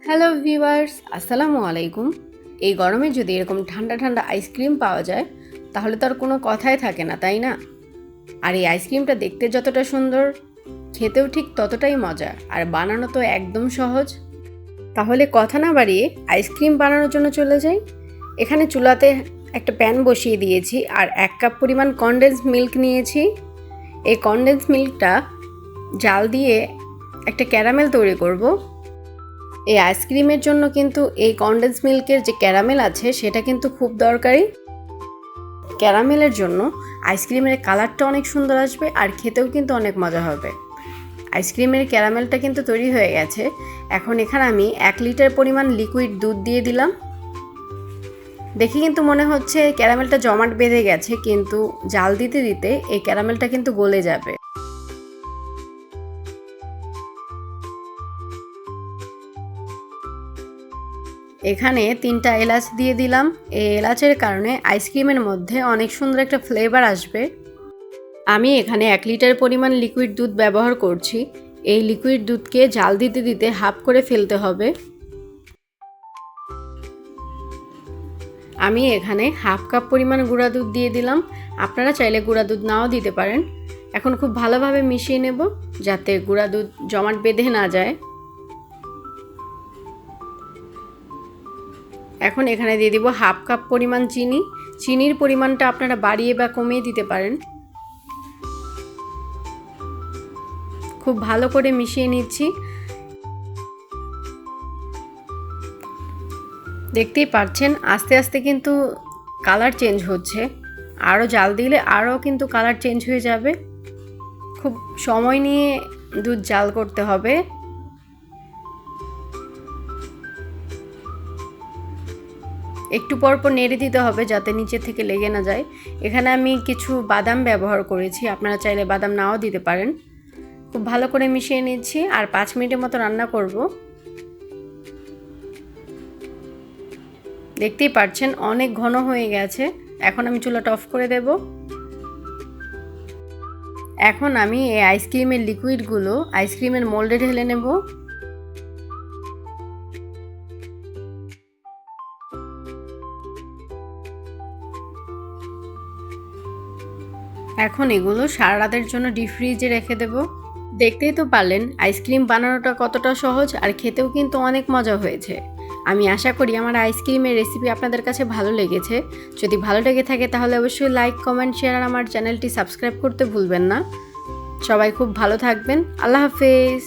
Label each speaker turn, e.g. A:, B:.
A: Hello viewers, আসসালামু আলাইকুম। এই গরমে যদি এরকম ঠান্ডা ঠান্ডা আইসক্রিম পাওয়া যায় তাহলে তো আর কোনো কথাই থাকে না, তাই না? আর এই আইসক্রিমটা দেখতে যতটা সুন্দর, খেতেও ঠিক ততটাই মজা, আর বানানো তো একদম সহজ। তাহলে কথা না বাড়িয়ে আইসক্রিম বানানোর জন্য চলে যাই। এখানে চুলাতে একটা প্যান বসিয়ে দিয়েছি আর 1 কাপ পরিমাণ কনডেন্স মিল্ক নিয়েছি। এই কনডেন্স মিল্কটা জাল দিয়ে একটা ক্যারামেল তৈরি করব। এই আইসক্রিমের জন্য কিন্তু এই কনডেন্স মিল্কের যে ক্যারামেল আছে সেটা কিন্তু খুব দরকারি। ক্যারামেলের জন্য আইসক্রিমের কালারটা অনেক সুন্দর আসবে আর খেতেও কিন্তু অনেক মজা হবে। আইসক্রিমের ক্যারামেলটা কিন্তু তৈরি হয়ে গেছে। এখন এখানে আমি 1 লিটার পরিমাণ লিকুইড দুধ দিয়ে দিলাম। দেখে কিন্তু মনে হচ্ছে ক্যারামেলটা জমাট বেঁধে গেছে, কিন্তু জাল দিতে দিতে এই ক্যারামেলটা কিন্তু গলে যাবে। এখানে 3টা এলাচ দিয়ে দিলাম। এই এলাচের কারণে আইসক্রিমের মধ্যে অনেক সুন্দর একটা ফ্লেভার আসবে। আমি এখানে 1 লিটার পরিমাণ লিকুইড দুধ ব্যবহার করছি। এই লিকুইড দুধকে জাল দিতে দিতে হাফ করে ফেলতে হবে। আমি এখানে হাফ কাপ পরিমাণ গুঁড়া দুধ দিয়ে দিলাম। আপনারা চাইলে গুঁড়া দুধ নাও দিতে পারেন। এখন খুব ভালোভাবে মিশিয়ে নেব যাতে গুঁড়া দুধ জমাট বেঁধে না যায়। এখন এখানে দিয়ে দিব হাফ কাপ পরিমাণ চিনি। চিনির পরিমাণটা আপনারা বাড়িয়ে বা কমিয়ে দিতে পারেন। খুব ভালো করে মিশিয়ে নিচ্ছি। দেখতেই পাচ্ছেন আস্তে আস্তে কিন্তু কালার চেঞ্জ হচ্ছে। আরও জাল দিলে আরও কিন্তু কালার চেঞ্জ হয়ে যাবে। খুব সময় নিয়ে দুধ জাল করতে হবে। একটু পর পর নেড়ে দিতে হবে যাতে নিচে থেকে লেগে না যায়। এখানে আমি কিছু বাদাম ব্যবহার করেছি, আপনারা চাইলে বাদাম নাও দিতে পারেন। খুব ভালো করে মিশিয়ে নিচ্ছি আর 5 মিনিটের মতো রান্না করব। দেখতেই পাচ্ছেন অনেক ঘন হয়ে গেছে। এখন আমি চুলাটা অফ করে দেব। এখন আমি এই আইসক্রিমের লিকুইডগুলো আইসক্রিমের মোল্ডে ঢেলে নেব। এখন এগুলো সারা রাতের জন্য ডিপ ফ্রিজে রেখে দেব। দেখতেই তো পারলেন আইসক্রিম বানানোটা কতটা সহজ, আর খেতেও কিন্তু অনেক মজা হয়েছে। আমি আশা করি আমার আইসক্রিমের রেসিপি আপনাদের কাছে ভালো লেগেছে। যদি ভালো লেগে থাকে তাহলে অবশ্যই লাইক, কমেন্ট, শেয়ার আর আমার চ্যানেলটি সাবস্ক্রাইব করতে ভুলবেন না। সবাই খুব ভালো থাকবেন। আল্লাহ হাফেজ।